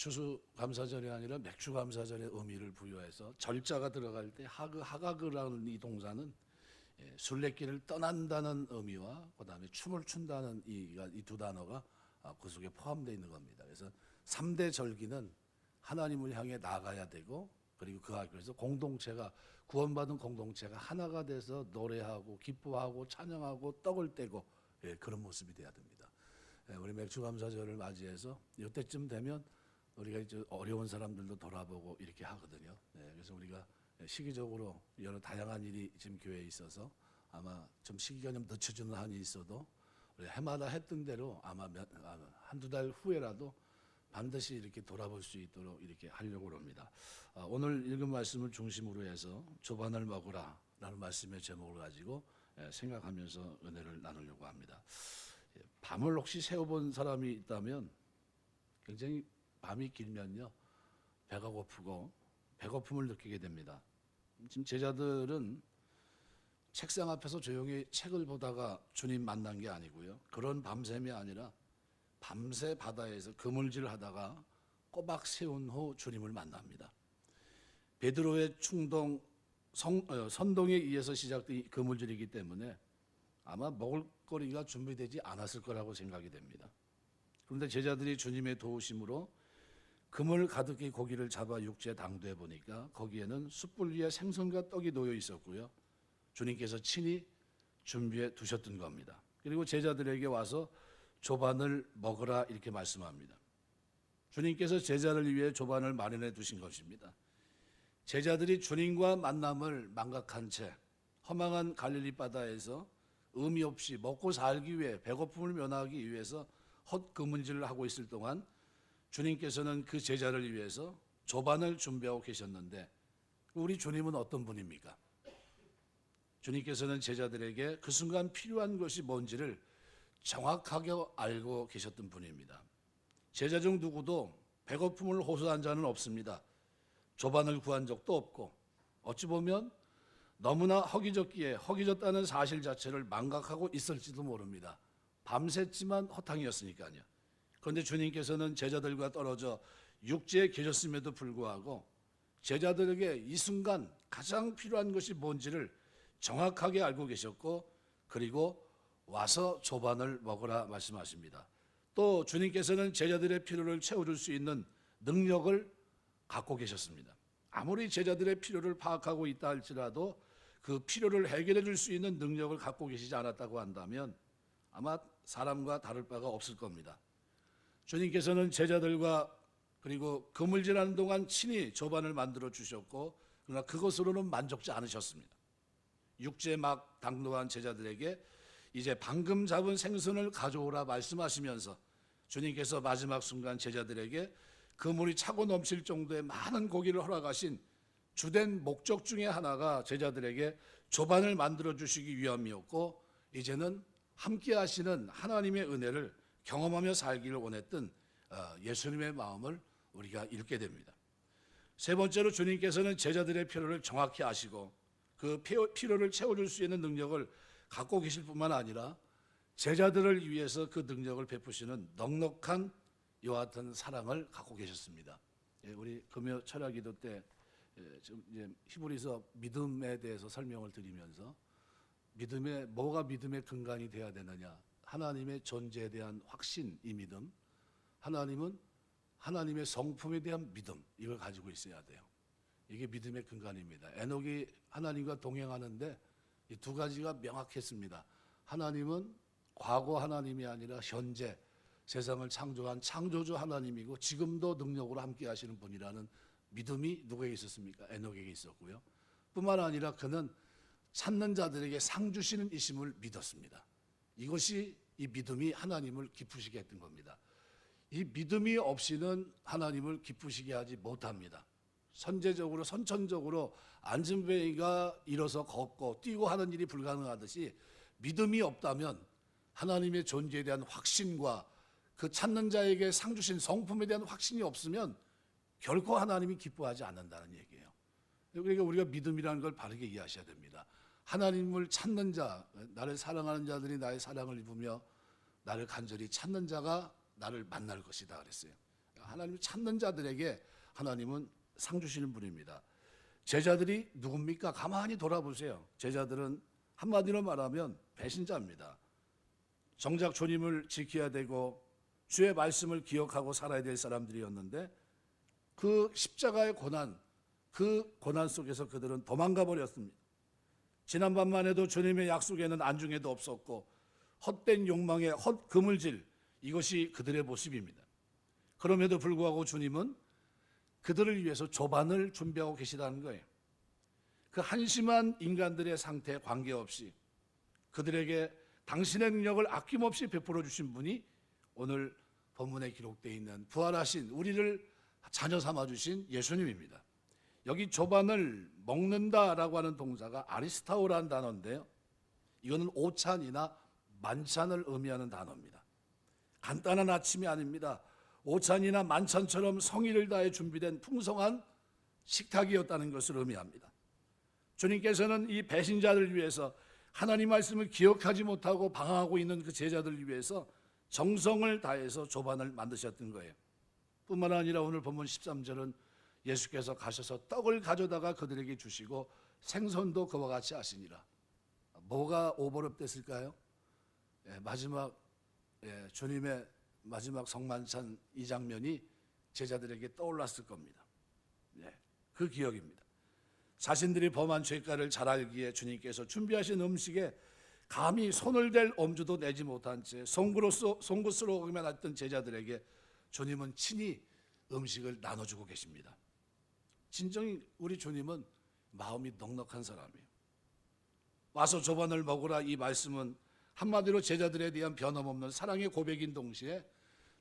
추수 감사절이 아니라 맥주 감사절의 의미를 부여해서 절자가 들어갈 때 하가그라는 이 동사는 순례길을 떠난다는 의미와 그다음에 춤을 춘다는 이 두 단어가 그 속에 포함되어 있는 겁니다. 그래서 3대 절기는 하나님을 향해 나가야 되고, 그리고 그 앞에서 공동체가, 구원받은 공동체가 하나가 돼서 노래하고 기뻐하고 찬양하고 떡을 떼고 그런 모습이 돼야 됩니다. 우리 맥주감사절을 맞이해서 이때쯤 되면 우리가 이제 어려운 사람들도 돌아보고 이렇게 하거든요. 그래서 우리가 시기적으로 여러 다양한 일이 지금 교회에 있어서 아마 좀 시기가 좀 늦춰지는 한이 있어도 우리 해마다 했던 대로 아마 한두 달 후에라도 반드시 이렇게 돌아볼 수 있도록 이렇게 하려고 합니다. 오늘 읽은 말씀을 중심으로 해서 조반을 먹으라 라는 말씀의 제목을 가지고 생각하면서 은혜를 나누려고 합니다. 밤을 혹시 새워본 사람이 있다면 굉장히 밤이 길면요 배가 고프고 배고픔을 느끼게 됩니다. 지금 제자들은 책상 앞에서 조용히 책을 보다가 주님 만난 게 아니고요, 그런 밤샘이 아니라 밤새 바다에서 그물질을 하다가 꼬박 세운 후 주님을 만납니다. 베드로의 선동에 의해서 시작된 그물질이기 때문에 아마 먹을거리가 준비되지 않았을 거라고 생각이 됩니다. 그런데 제자들이 주님의 도우심으로 그물 가득히 고기를 잡아 육지에 당도해 보니까 거기에는 숯불 위에 생선과 떡이 놓여 있었고요, 주님께서 친히 준비해 두셨던 겁니다. 그리고 제자들에게 와서 조반을 먹으라 이렇게 말씀합니다. 주님께서 제자를 위해 조반을 마련해 두신 것입니다. 제자들이 주님과 만남을 망각한 채 허망한 갈릴리 바다에서 의미 없이 먹고 살기 위해, 배고픔을 면하기 위해서 헛그물질을 하고 있을 동안 주님께서는 그 제자를 위해서 조반을 준비하고 계셨는데, 우리 주님은 어떤 분입니까? 주님께서는 제자들에게 그 순간 필요한 것이 뭔지를 정확하게 알고 계셨던 분입니다. 제자 중 누구도 배고픔을 호소한 자는 없습니다. 조반을 구한 적도 없고, 어찌 보면 너무나 허기졌기에 허기졌다는 사실 자체를 망각하고 있을지도 모릅니다. 밤샜지만 허탕이었으니까요. 그런데 주님께서는 제자들과 떨어져 육지에 계셨음에도 불구하고 제자들에게 이 순간 가장 필요한 것이 뭔지를 정확하게 알고 계셨고, 그리고 와서 조반을 먹으라 말씀하십니다. 또 주님께서는 제자들의 필요를 채워줄 수 있는 능력을 갖고 계셨습니다. 아무리 제자들의 필요를 파악하고 있다 할지라도 그 필요를 해결해 줄 수 있는 능력을 갖고 계시지 않았다고 한다면 아마 사람과 다를 바가 없을 겁니다. 주님께서는 제자들과 그리고 그물질하는 동안 친히 조반을 만들어 주셨고, 그러나 그것으로는 만족지 않으셨습니다. 육지에 막 당도한 제자들에게 이제 방금 잡은 생선을 가져오라 말씀하시면서 주님께서 마지막 순간 제자들에게 그물이 차고 넘칠 정도의 많은 고기를 허락하신 주된 목적 중에 하나가 제자들에게 조반을 만들어 주시기 위함이었고, 이제는 함께 하시는 하나님의 은혜를 경험하며 살기를 원했던 예수님의 마음을 우리가 읽게 됩니다. 세 번째로 주님께서는 제자들의 필요를 정확히 아시고 그 필요를 채워줄 수 있는 능력을 갖고 계실 뿐만 아니라 제자들을 위해서 그 능력을 베푸시는 넉넉한 이와 같은 사랑을 갖고 계셨습니다. 우리 금요 철야 기도 때 이제 히브리서 믿음에 대해서 설명을 드리면서 뭐가 믿음의 근간이 되어야 되느냐, 하나님의 존재에 대한 확신, 이 믿음, 하나님은 하나님의 성품에 대한 믿음, 이걸 가지고 있어야 돼요. 이게 믿음의 근간입니다. 에녹이 하나님과 동행하는데 이 두 가지가 명확했습니다. 하나님은 과거 하나님이 아니라 현재 세상을 창조한 창조주 하나님이고 지금도 능력으로 함께 하시는 분이라는 믿음이 누구에게 있었습니까? 에녹에게 있었고요. 뿐만 아니라 그는 찾는 자들에게 상 주시는 이심을 믿었습니다. 이것이, 이 믿음이 하나님을 기쁘시게 했던 겁니다. 이 믿음이 없이는 하나님을 기쁘시게 하지 못합니다. 선제적으로, 선천적으로 안전뱅이가 일어서 걷고 뛰고 하는 일이 불가능하듯이 믿음이 없다면 하나님의 존재에 대한 확신과 그 찾는 자에게 상 주신 성품에 대한 확신이 없으면 결코 하나님이 기뻐하지 않는다는 얘기예요. 그러니까 우리가 믿음이라는 걸 바르게 이해하셔야 됩니다. 하나님을 찾는 자, 나를 사랑하는 자들이 나의 사랑을 입으며 나를 간절히 찾는 자가 나를 만날 것이다 그랬어요. 않습니까? 하나님 찾는 자들에게 하나님은 상 주시는 분입니다. 제자들이 누굽니까? 가만히 돌아보세요. 제자들은 한마디로 말하면 배신자입니다. 정작 주님을 지켜야 되고 주의 말씀을 기억하고 살아야 될 사람들이었는데 그 십자가의 고난, 그 고난 속에서 그들은 도망가 버렸습니다. 지난밤만 해도 주님의 약속에는 안중에도 없었고 헛된 욕망의 헛그물질, 이것이 그들의 모습입니다. 그럼에도 불구하고 주님은 그들을 위해서 조반을 준비하고 계시다는 거예요. 그 한심한 인간들의 상태에 관계없이 그들에게 당신의 능력을 아낌없이 베풀어 주신 분이 오늘 본문에 기록되어 있는 부활하신 우리를 자녀 삼아 주신 예수님입니다. 여기 조반을 먹는다라고 하는 동사가 아리스타오라는 단어인데요, 이거는 오찬이나 만찬을 의미하는 단어입니다. 간단한 아침이 아닙니다. 오찬이나 만찬처럼 성의를 다해 준비된 풍성한 식탁이었다는 것을 의미합니다. 주님께서는 이 배신자들을 위해서 하나님 말씀을 기억하지 못하고 방황하고 있는 그 제자들을 위해서 정성을 다해서 조반을 만드셨던 거예요. 뿐만 아니라 오늘 본문 13절은 예수께서 가셔서 떡을 가져다가 그들에게 주시고 생선도 그와 같이 하시니라. 뭐가 오버랩됐을까요? 마지막 주님의 마지막 성만찬 이 장면이 제자들에게 떠올랐을 겁니다. 그 기억입니다. 자신들이 범한 죄가를 잘 알기에 주님께서 준비하신 음식에 감히 손을 댈 엄두도 내지 못한 채 송구스러워하기만 했던 제자들에게 주님은 친히 음식을 나눠주고 계십니다. 진정히 우리 주님은 마음이 넉넉한 사람이에요. 와서 조반을 먹으라, 이 말씀은 한마디로 제자들에 대한 변함없는 사랑의 고백인 동시에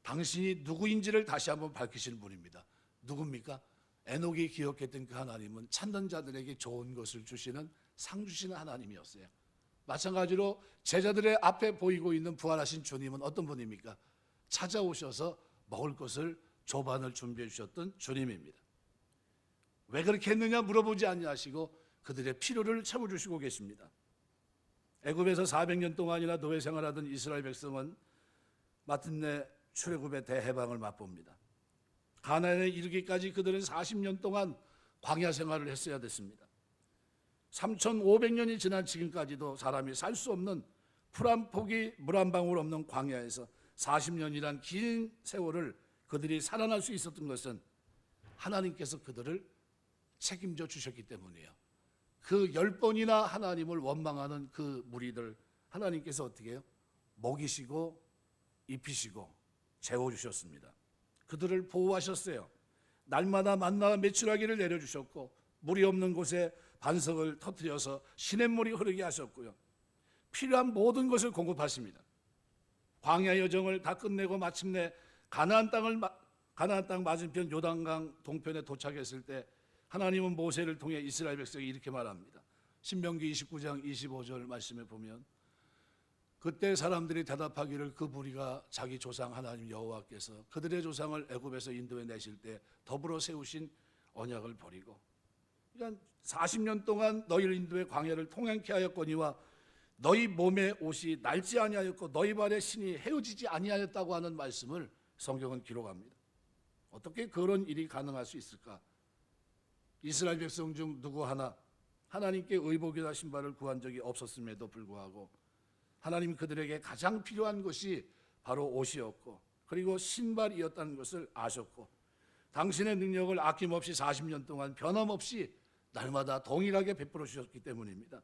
당신이 누구인지를 다시 한번 밝히시는 분입니다. 누굽니까? 에녹이 기억했던 그 하나님은 찾는 자들에게 좋은 것을 주시는 상 주시는 하나님이었어요. 마찬가지로 제자들의 앞에 보이고 있는 부활하신 주님은 어떤 분입니까? 찾아오셔서 먹을 것을 조반을 준비해 주셨던 주님입니다. 왜 그렇게 했느냐 물어보지 아니하시고 그들의 필요를 채워주시고 계십니다. 애굽에서 400년 동안이나 노예 생활하던 이스라엘 백성은 마침내 출애굽의 대해방을 맛봅니다. 가나안에 이르기까지 그들은 40년 동안 광야 생활을 했어야 됐습니다. 3,500년이 지난 지금까지도 사람이 살 수 없는 풀 한 폭이 물 한 방울 없는 광야에서 40년이란 긴 세월을 그들이 살아날 수 있었던 것은 하나님께서 그들을 책임져 주셨기 때문이에요. 그 10번이나 하나님을 원망하는 그 무리들 하나님께서 어떻게 해요? 먹이시고 입히시고 재워주셨습니다. 그들을 보호하셨어요. 날마다 만나와 메추라기를 내려주셨고 물이 없는 곳에 반석을 터뜨려서 시냇물이 흐르게 하셨고요. 필요한 모든 것을 공급하십니다. 광야 여정을 다 끝내고 마침내 가나안 땅 맞은편 요단강 동편에 도착했을 때 하나님은 모세를 통해 이스라엘 백성이 이렇게 말합니다. 신명기 29장 25절 말씀에 보면 그때 사람들이 대답하기를 그 무리가 자기 조상 하나님 여호와께서 그들의 조상을 애굽에서 인도해 내실 때 더불어 세우신 언약을 버리고, 그러니까 40년 동안 너희를 인도해 광야를 통행케 하였거니와 너희 몸의 옷이 낡지 아니하였고 너희 발의 신이 헤어지지 아니하였다고 하는 말씀을 성경은 기록합니다. 어떻게 그런 일이 가능할 수 있을까? 이스라엘 백성 중 누구 하나 하나님께 의복이나 신발을 구한 적이 없었음에도 불구하고 하나님 그들에게 가장 필요한 것이 바로 옷이었고 그리고 신발이었다는 것을 아셨고 당신의 능력을 아낌없이 40년 동안 변함없이 날마다 동일하게 베풀어 주셨기 때문입니다.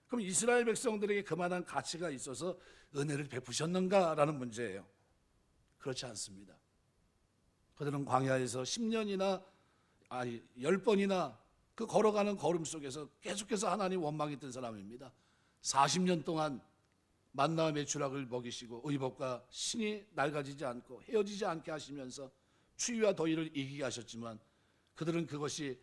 그럼 이스라엘 백성들에게 그만한 가치가 있어서 은혜를 베푸셨는가라는 문제예요. 그렇지 않습니다. 그들은 광야에서 10년이나 10번이나 그 걸어가는 걸음 속에서 계속해서 하나님 원망했던 사람입니다. 40년 동안 만나와 메추락을 먹이시고 의복과 신이 낡아지지 않고 헤어지지 않게 하시면서 추위와 더위를 이기게 하셨지만 그들은 그것이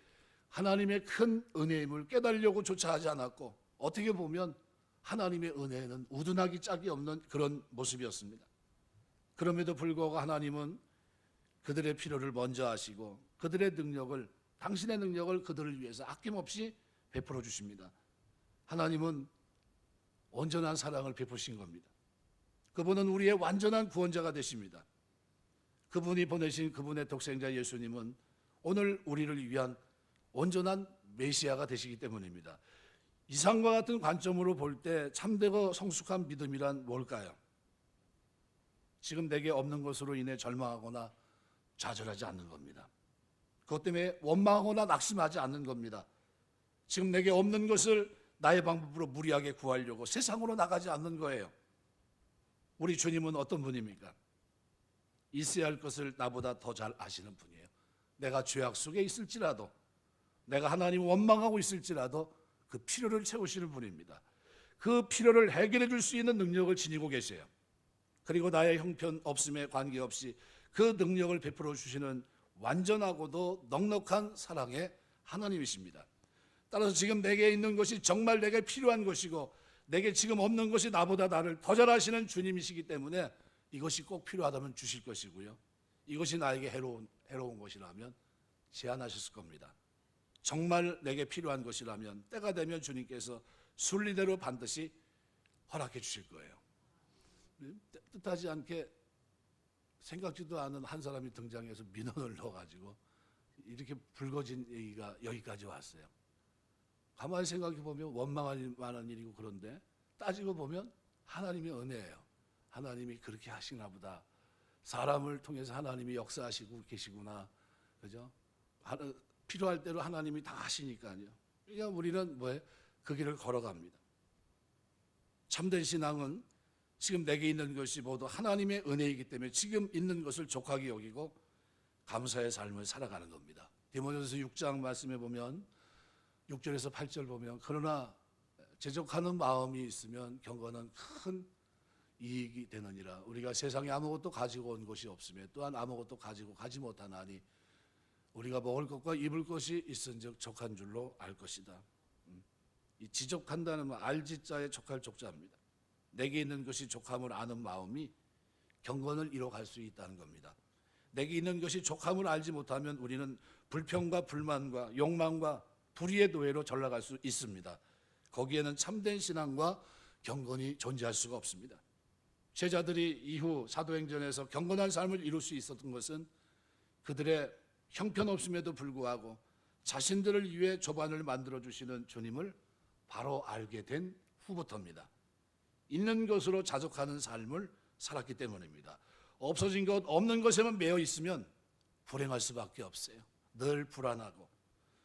하나님의 큰 은혜임을 깨달으려고 조차 하지 않았고 어떻게 보면 하나님의 은혜에는 우둔하기 짝이 없는 그런 모습이었습니다. 그럼에도 불구하고 하나님은 그들의 필요를 먼저 하시고 그들의 능력을, 당신의 능력을 그들을 위해서 아낌없이 베풀어 주십니다. 하나님은 온전한 사랑을 베푸신 겁니다. 그분은 우리의 완전한 구원자가 되십니다. 그분이 보내신 그분의 독생자 예수님은 오늘 우리를 위한 온전한 메시아가 되시기 때문입니다. 이상과 같은 관점으로 볼 때 참되고 성숙한 믿음이란 뭘까요? 지금 내게 없는 것으로 인해 절망하거나 좌절하지 않는 겁니다. 그것 때문에 원망하거나 낙심하지 않는 겁니다. 지금 내게 없는 것을 나의 방법으로 무리하게 구하려고 세상으로 나가지 않는 거예요. 우리 주님은 어떤 분입니까? 있어야 할 것을 나보다 더 잘 아시는 분이에요. 내가 죄악 속에 있을지라도, 내가 하나님을 원망하고 있을지라도 그 필요를 채우시는 분입니다. 그 필요를 해결해 줄 수 있는 능력을 지니고 계세요. 그리고 나의 형편없음에 관계없이 그 능력을 베풀어 주시는 완전하고도 넉넉한 사랑의 하나님이십니다. 따라서 지금 내게 있는 것이 정말 내게 필요한 것이고 내게 지금 없는 것이 나보다 나를 더 잘 아시는 주님이시기 때문에 이것이 꼭 필요하다면 주실 것이고요. 이것이 나에게 해로운 것이라면 제한하셨을 겁니다. 정말 내게 필요한 것이라면 때가 되면 주님께서 순리대로 반드시 허락해 주실 거예요. 뜻하지 않게 생각지도 않은 한 사람이 등장해서 민원을 넣어가지고 이렇게 불거진 얘기가 여기까지 왔어요. 가만히 생각해 보면 원망할 만한 일이고, 그런데 따지고 보면 하나님의 은혜예요. 하나님이 그렇게 하시나 보다. 사람을 통해서 하나님이 역사하시고 계시구나. 그죠? 필요할 대로 하나님이 다 하시니까요. 그러니까 우리는 뭐예요? 그 길을 걸어갑니다. 참된 신앙은 지금 내게 있는 것이 모두 하나님의 은혜이기 때문에 지금 있는 것을 족하게 여기고 감사의 삶을 살아가는 겁니다. 디모데전서 6장 말씀에 보면 6절에서 8절 보면 그러나 제족하는 마음이 있으면 경건은 큰 이익이 되느니라. 우리가 세상에 아무것도 가지고 온 것이 없으며 또한 아무것도 가지고 가지 못하나니 우리가 먹을 것과 입을 것이 있은즉 족한 줄로 알 것이다. 이 지족한다는 말 알지자에 족할 족자입니다. 내게 있는 것이 족함을 아는 마음이 경건을 이뤄갈 수 있다는 겁니다. 내게 있는 것이 족함을 알지 못하면 우리는 불평과 불만과 욕망과 불의의 노예로 전락할 수 있습니다. 거기에는 참된 신앙과 경건이 존재할 수가 없습니다. 제자들이 이후 사도행전에서 경건한 삶을 이룰 수 있었던 것은 그들의 형편없음에도 불구하고 자신들을 위해 조반을 만들어주시는 주님을 바로 알게 된 후부터입니다. 있는 것으로 자족하는 삶을 살았기 때문입니다. 없어진 것, 없는 것에만 매여 있으면 불행할 수밖에 없어요. 늘 불안하고,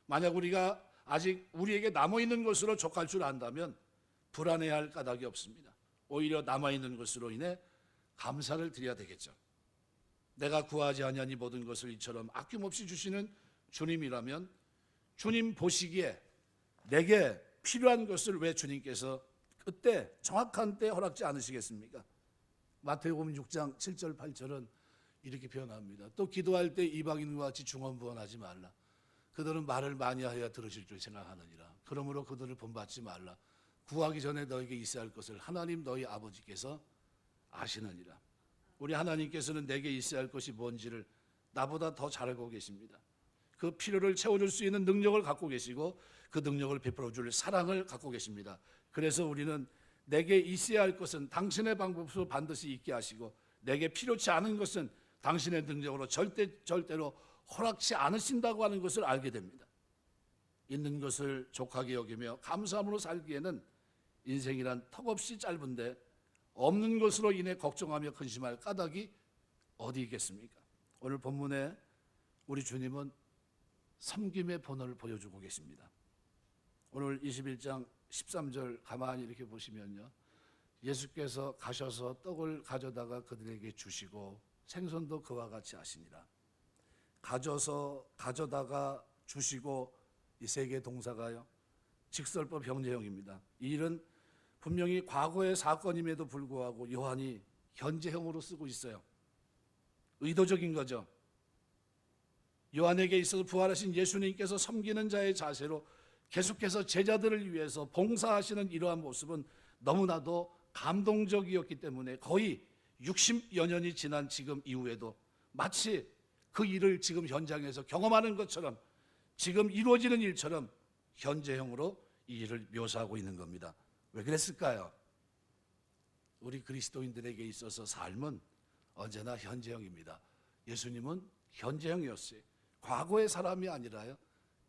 만약 우리가 아직 우리에게 남아있는 것으로 족할 줄 안다면 불안해할 까닭이 없습니다. 오히려 남아있는 것으로 인해 감사를 드려야 되겠죠. 내가 구하지 아니한 이 모든 것을 이처럼 아낌없이 주시는 주님이라면 주님 보시기에 내게 필요한 것을 왜 주님께서 그때 정확한 때 허락지 않으시겠습니까? 마태복음 6장 7절 8절은 이렇게 표현합니다. 또 기도할 때 이방인과 같이 중언부언하지 말라. 그들은 말을 많이 하여 들으실 줄 생각하느니라. 그러므로 그들을 본받지 말라. 구하기 전에 너에게 있어야 할 것을 하나님 너희 아버지께서 아시느니라. 우리 하나님께서는 내게 있어야 할 것이 뭔지를 나보다 더 잘 알고 계십니다. 그 필요를 채워줄 수 있는 능력을 갖고 계시고 그 능력을 베풀어줄 사랑을 갖고 계십니다. 그래서 우리는 내게 있어야 할 것은 당신의 방법으로 반드시 있게 하시고 내게 필요치 않은 것은 당신의 능력으로 절대로 허락치 않으신다고 하는 것을 알게 됩니다. 있는 것을 족하게 여기며 감사함으로 살기에는 인생이란 턱없이 짧은데 없는 것으로 인해 걱정하며 근심할 까닭이 어디 있겠습니까? 오늘 본문에 우리 주님은 섬김의 본을 보여주고 계십니다. 오늘 21장 13절 가만히 이렇게 보시면요, 예수께서 가셔서 떡을 가져다가 그들에게 주시고 생선도 그와 같이 하시니라. 가져다가 주시고 이 세 개의 동사가요, 직설법 형제형입니다. 이 일은 분명히 과거의 사건임에도 불구하고 요한이 현재형으로 쓰고 있어요. 의도적인 거죠. 요한에게 있어서 부활하신 예수님께서 섬기는 자의 자세로 계속해서 제자들을 위해서 봉사하시는 이러한 모습은 너무나도 감동적이었기 때문에 거의 60여 년이 지난 지금 이후에도 마치 그 일을 지금 현장에서 경험하는 것처럼, 지금 이루어지는 일처럼 현재형으로 이 일을 묘사하고 있는 겁니다. 왜 그랬을까요? 우리 그리스도인들에게 있어서 삶은 언제나 현재형입니다. 예수님은 현재형이었어요. 과거의 사람이 아니라요.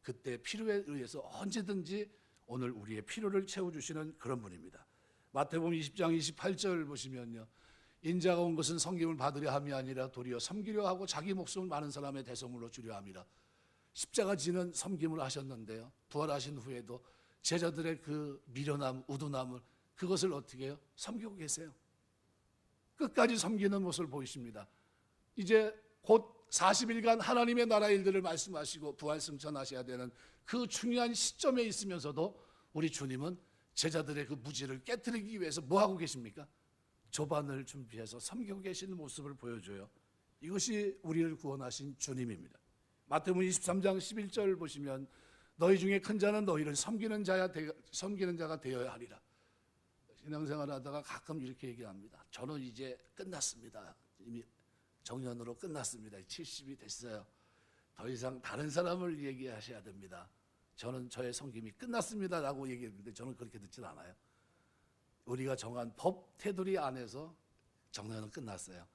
그때 필요에 의해서 언제든지 오늘 우리의 필요를 채워주시는 그런 분입니다. 마태복음 20장 28절 보시면요. 인자가 온 것은 섬김을 받으려 함이 아니라 도리어 섬기려 하고 자기 목숨을 많은 사람의 대속물로 주려 함이라. 십자가 지는 섬김을 하셨는데요. 부활하신 후에도 제자들의 그 미련함, 우둔함을 그것을 어떻게 해요? 섬기고 계세요. 끝까지 섬기는 모습을 보이십니다. 이제 곧 40일간 하나님의 나라 일들을 말씀하시고 부활 승천하셔야 되는 그 중요한 시점에 있으면서도 우리 주님은 제자들의 그 무지를 깨트리기 위해서 뭐 하고 계십니까? 조반을 준비해서 섬기고 계시는 모습을 보여줘요. 이것이 우리를 구원하신 주님입니다. 마태복음 23장 11절 보시면 너희 중에 큰 자는 너희를 섬기는 자가 되어야 하리라. 신앙생활 하다가 가끔 이렇게 얘기합니다. 저는 이제 끝났습니다. 이미 정년으로 끝났습니다. 70이 됐어요. 더 이상 다른 사람을 얘기하셔야 됩니다. 저는 저의 섬김이 끝났습니다 라고 얘기했는데 저는 그렇게 듣진 않아요. 우리가 정한 법 테두리 안에서 정년은 끝났어요.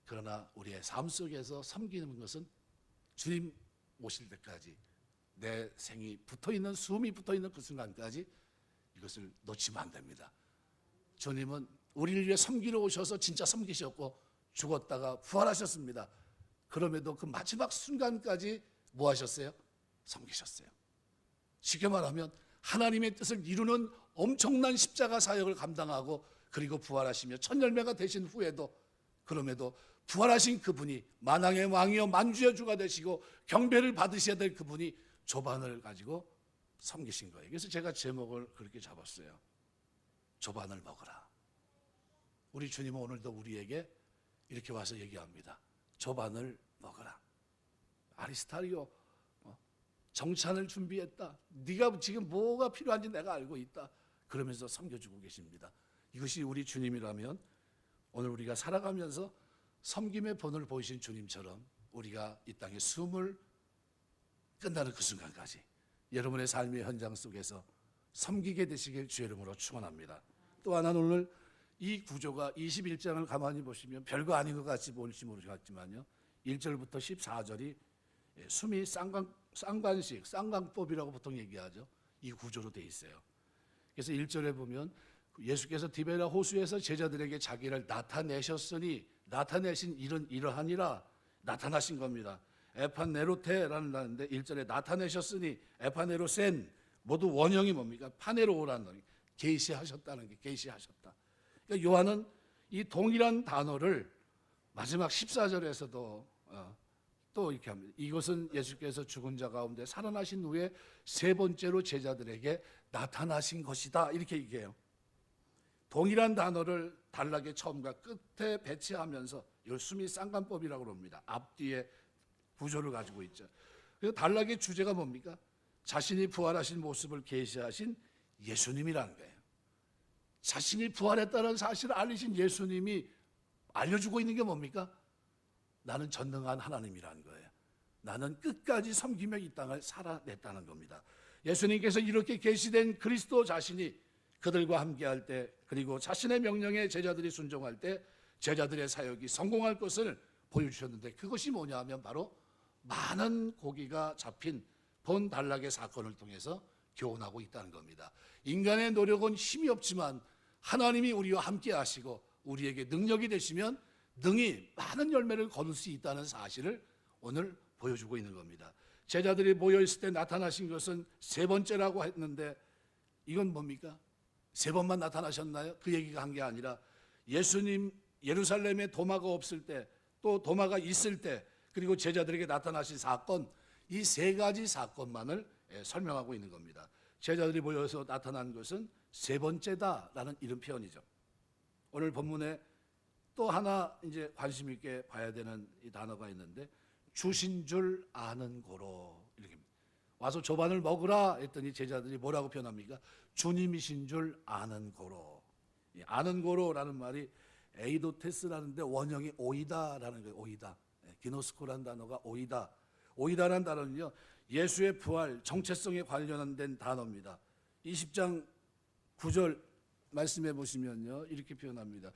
그러나 우리의 삶 속에서 섬기는 것은 주님 오실 때까지 내 생이 붙어있는, 숨이 붙어있는 그 순간까지 이것을 놓치면 안 됩니다. 주님은 우리를 위해 섬기러 오셔서 진짜 섬기셨고 죽었다가 부활하셨습니다. 그럼에도 그 마지막 순간까지 뭐 하셨어요? 섬기셨어요. 쉽게 말하면 하나님의 뜻을 이루는 엄청난 십자가 사역을 감당하고 그리고 부활하시며 첫 열매가 되신 후에도 그럼에도 부활하신 그분이 만왕의 왕이요 만주의 주가 되시고 경배를 받으셔야 될 그분이 조반을 가지고 섬기신 거예요. 그래서 제가 제목을 그렇게 잡았어요. 조반을 먹으라. 우리 주님은 오늘도 우리에게 이렇게 와서 얘기합니다. 조반을 먹으라. 아리스타리오, 정찬을 준비했다. 네가 지금 뭐가 필요한지 내가 알고 있다. 그러면서 섬겨주고 계십니다. 이것이 우리 주님이라면 오늘 우리가 살아가면서 섬김의 본을 보이신 주님처럼 우리가 이 땅에 숨을 끝나는 그 순간까지 여러분의 삶의 현장 속에서 섬기게 되시길 주의 이름으로 축원합니다. 또 하나는 오늘 이 구조가 21장을 가만히 보시면 별거 아닌 것 같이 보일지 모르겠지만요. 1절부터 14절이 숨이 쌍관식, 쌍광법이라고 보통 얘기하죠. 이 구조로 돼 있어요. 그래서 1절에 보면 예수께서 디베라 호수에서 제자들에게 자기를 나타내셨으니 나타내신 일은 이러하니라 나타나신 겁니다. 에파네로테라는 단어인데 1절에 나타내셨으니 에파네로센 모두 원형이 뭡니까? 파네로라는 단어. 계시하셨다는 게 계시하셨다. 그러니까 요한은 이 동일한 단어를 마지막 14절에서도 또 이렇게 합니다. 이것은 예수께서 죽은 자 가운데 살아나신 후에 세 번째로 제자들에게 나타나신 것이다. 이렇게 얘기해요. 동일한 단어를 단락의 처음과 끝에 배치하면서 이 숨이 쌍관법이라고 합니다. 앞뒤에 구조를 가지고 있죠. 그래서 단락의 주제가 뭡니까? 자신이 부활하신 모습을 계시하신 예수님이라는 거예요. 자신이 부활했다는 사실을 알리신 예수님이 알려주고 있는 게 뭡니까? 나는 전능한 하나님이라는 거예요. 나는 끝까지 섬기며 이 땅을 살아냈다는 겁니다. 예수님께서 이렇게 계시된 그리스도 자신이 그들과 함께할 때 그리고 자신의 명령에 제자들이 순종할 때 제자들의 사역이 성공할 것을 보여주셨는데 그것이 뭐냐 하면 바로 많은 고기가 잡힌 본 단락의 사건을 통해서 교훈하고 있다는 겁니다. 인간의 노력은 힘이 없지만 하나님이 우리와 함께 하시고 우리에게 능력이 되시면 능히 많은 열매를 거둘 수 있다는 사실을 오늘 보여주고 있는 겁니다. 제자들이 모여있을 때 나타나신 것은 세 번째라고 했는데 이건 뭡니까? 세 번만 나타나셨나요? 그 얘기가 한 게 아니라 예수님 예루살렘에 도마가 없을 때 또 도마가 있을 때 그리고 제자들에게 나타나신 사건 이 세 가지 사건만을 설명하고 있는 겁니다. 제자들이 모여서 나타난 것은 세 번째다라는 이런 표현이죠. 오늘 본문에 또 하나 이제 관심 있게 봐야 되는 이 단어가 있는데 주신 줄 아는 고로 이렇게 와서 조반을 먹으라 했더니 제자들이 뭐라고 표현합니까? 주님이신 줄 아는 고로. 아는 고로라는 말이 에이도테스라는데 원형이 오이다라는 거예요. 오이다. 기노스코라는 단어가 오이다. 오이다라는 단어는요. 예수의 부활, 정체성에 관련된 단어입니다. 20장 9절 말씀해 보시면요. 이렇게 표현합니다.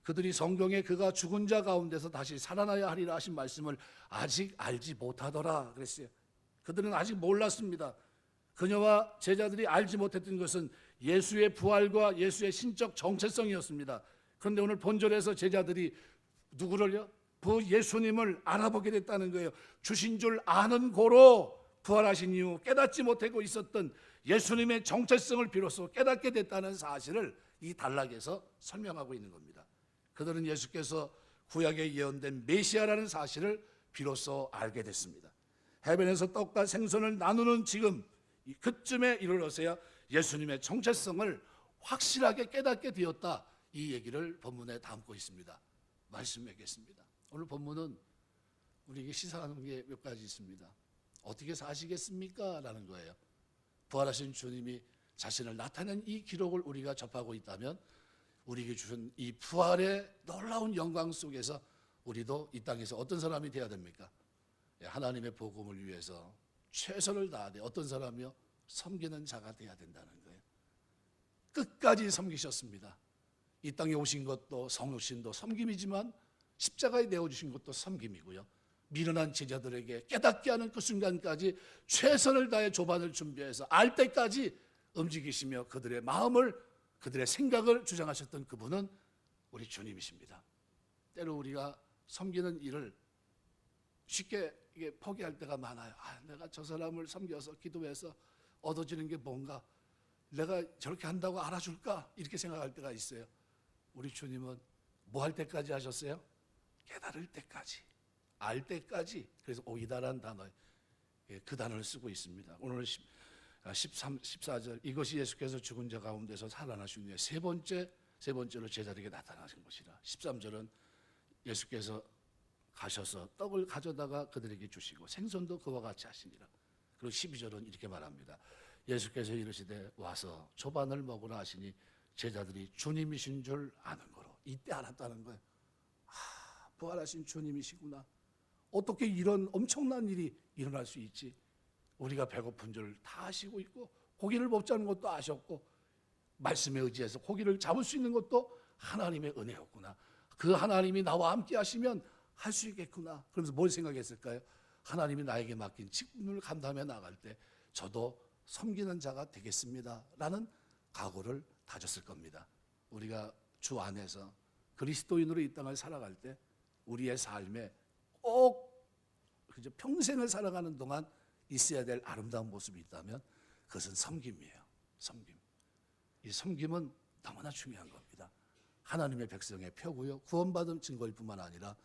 그들이 성경에 그가 죽은 자 가운데서 다시 살아나야 하리라 하신 말씀을 아직 알지 못하더라 그랬어요. 그들은 아직 몰랐습니다. 그녀와 제자들이 알지 못했던 것은 예수의 부활과 예수의 신적 정체성이었습니다. 그런데 오늘 본절에서 제자들이 누구를요? 그 예수님을 알아보게 됐다는 거예요. 주신 줄 아는 고로 부활하신 이후 깨닫지 못하고 있었던 예수님의 정체성을 비로소 깨닫게 됐다는 사실을 이 단락에서 설명하고 있는 겁니다. 그들은 예수께서 구약에 예언된 메시아라는 사실을 비로소 알게 됐습니다. 해변에서 떡과 생선을 나누는 지금 그쯤에 이르러서야 예수님의 정체성을 확실하게 깨닫게 되었다. 이 얘기를 본문에 담고 있습니다. 말씀하겠습니다. 오늘 본문은 우리에게 시사하는 게 몇 가지 있습니다. 어떻게 사시겠습니까? 라는 거예요. 부활하신 주님이 자신을 나타낸 이 기록을 우리가 접하고 있다면 우리에게 주신 이 부활의 놀라운 영광 속에서 우리도 이 땅에서 어떤 사람이 되어야 됩니까? 하나님의 복음을 위해서 최선을 다하되 어떤 사람이요? 섬기는 자가 되어야 된다는 거예요. 끝까지 섬기셨습니다. 이 땅에 오신 것도 성육신도 섬김이지만 십자가에 내어주신 것도 섬김이고요. 미련한 제자들에게 깨닫게 하는 그 순간까지 최선을 다해 조반을 준비해서 알 때까지 움직이시며 그들의 마음을 그들의 생각을 주장하셨던 그분은 우리 주님이십니다. 때로 우리가 섬기는 일을 쉽게 포기할 때가 많아요. 내가 저 사람을 섬겨서 기도해서 얻어지는 게 뭔가, 내가 저렇게 한다고 알아줄까? 이렇게 생각할 때가 있어요. 우리 주님은 뭐 할 때까지 하셨어요? 깨달을 때까지, 알 때까지. 그래서 오이다라는 단어, 그 단어를 쓰고 있습니다. 오늘 14절, 이것이 예수께서 죽은 자 가운데서 살아나신 후에 세 번째로 제자들에게 나타나신 것이라. 13절은 예수께서 가셔서 떡을 가져다가 그들에게 주시고 생선도 그와 같이 하시니라. 그리고 12절은 이렇게 말합니다. 예수께서 이르시되 와서 조반을 먹으라 하시니 제자들이 주님이신 줄 아는 거로. 이때 알았다는 거예요. 부활하신 주님이시구나. 어떻게 이런 엄청난 일이 일어날 수 있지? 우리가 배고픈 줄 다 아시고 있고 고기를 먹자는 것도 아셨고 말씀에 의지해서 고기를 잡을 수 있는 것도 하나님의 은혜였구나. 그 하나님이 나와 함께 하시면 할 수 있겠구나. 그러면서 뭘 생각했을까요? 하나님이 나에게 맡긴 직분을 감당해 나갈 때 저도 섬기는 자가 되겠습니다 라는 각오를 다졌을 겁니다. 우리가 주 안에서 그리스도인으로 이 땅을 살아갈 때 우리의 삶에 꼭 평생을 살아가는 동안 있어야 될 아름다운 모습이 있다면 그것은 섬김이에요. 섬김. 이 섬김은 너무나 중요한 겁니다. 하나님의 백성의 표고요, 구원받은 증거일 뿐만 아니라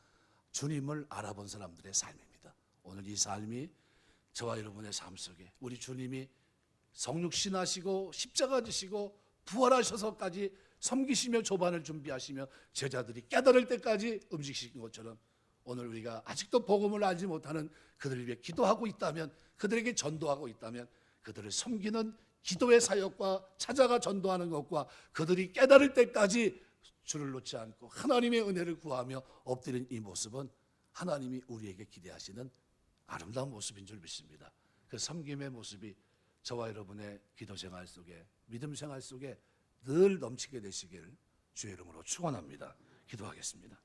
주님을 알아본 사람들의 삶입니다. 오늘 이 삶이 저와 여러분의 삶 속에 우리 주님이 성육신하시고 십자가 지시고 부활하셔서까지 섬기시며 조반을 준비하시며 제자들이 깨달을 때까지 움직이신 것처럼 오늘 우리가 아직도 복음을 알지 못하는 그들을 위해 기도하고 있다면, 그들에게 전도하고 있다면 그들을 섬기는 기도의 사역과 찾아가 전도하는 것과 그들이 깨달을 때까지 주를 놓지 않고 하나님의 은혜를 구하며 엎드린 이 모습은 하나님이 우리에게 기대하시는 아름다운 모습인 줄 믿습니다. 그 섬김의 모습이 저와 여러분의 기도 생활 속에, 믿음 생활 속에 늘 넘치게 되시길 주의 이름으로 축원합니다. 기도하겠습니다.